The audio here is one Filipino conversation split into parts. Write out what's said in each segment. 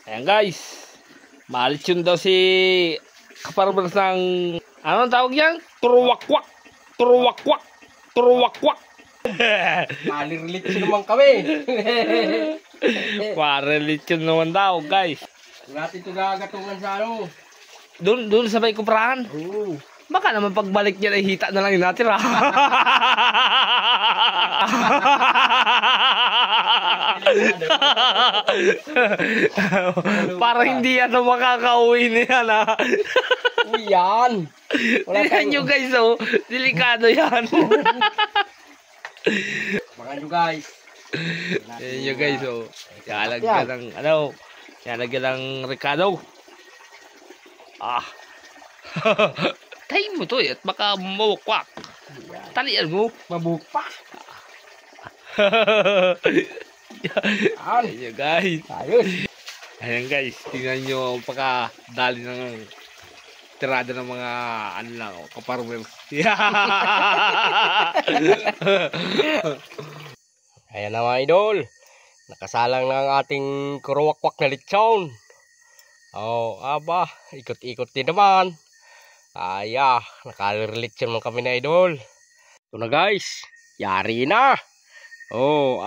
Ayan guys. Malit yun daw si kaparmers ng anong tawag yan? Turuwakwak. Turuwakwak. Turuwakwak. Malirelit siya naman kami. Quarrelit yun naman daw guys. Natin ito gagatungan sa ano. Doon sa may kuprahan. Oo. Baka naman pagbalik niya ay hita na lang yung natira. Para hindi yan makakauwi niya na. Uy, yan. Tingnan nyo guys, oh. Delikado yan. Mga nyo guys. Tingnan nyo guys, oh. Lalagyan ng, ano, lalagyan ng Ricardo. Ah. Tayo mo to at baka mawakwak. Talian mo. Mabuk pa. Ayan guys. Ayos. Ayan guys. Tingnan nyo ang pagkadali ng tirada ng mga ano lang. Kaparmers. Ayan na mga idol. Nakasalang na ang ating kuruwakwak na lechon. Oh, aba. Ikot-ikot din naman. Nakalirelit naman kami na idol. Ito na guys. Yari na. Oh,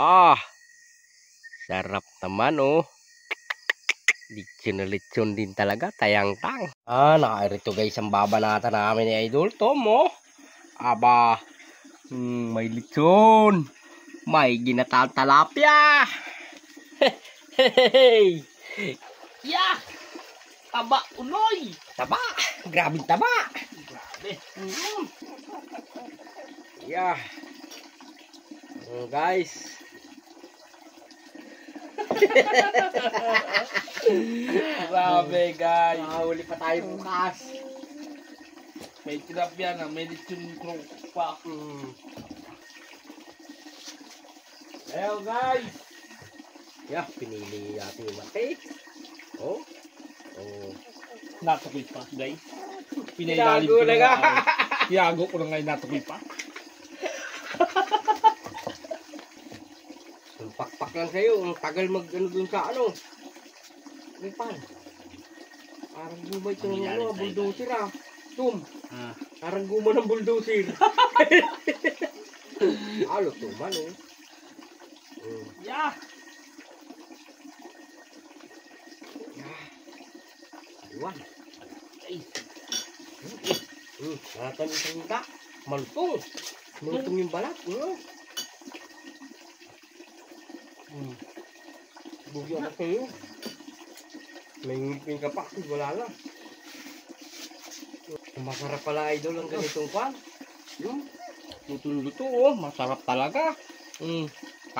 sarap naman oh. Lechon na lechon din talaga. Tayang-tang. Nakairito guys ang babanata namin ni idol. Tom oh. Aba. May lechon. May ginatang talapia. Hehehe. Yeah! Taba, uloy! Taba! Grabing taba! Grabe. Yeah. Guys. Grabe guys. Huli pa tayo bukas. May tilapia na, may lechon pa. Hello guys. Yeah, pinili natin yung mati. Oh. Natukoy pa guys. Tinago na nga. Tiyago ko na ngayon natukoy pa. Pakpak lang sa'yo. Ang tagal mag-ano dun sa ano. May pan. Parang gumay ito ng ano, bulldozer ah. Tum. Parang guma ng bulldozer. Alo tuman oh. Yeah. Iwan. Natan isang ka. Malutong. Malutong yung balat. Bugyo ka kayo. May ngipin ka pa. Wala lang. Masarap pala idol ang ganitong pan. Luto-luto oh. Masarap talaga.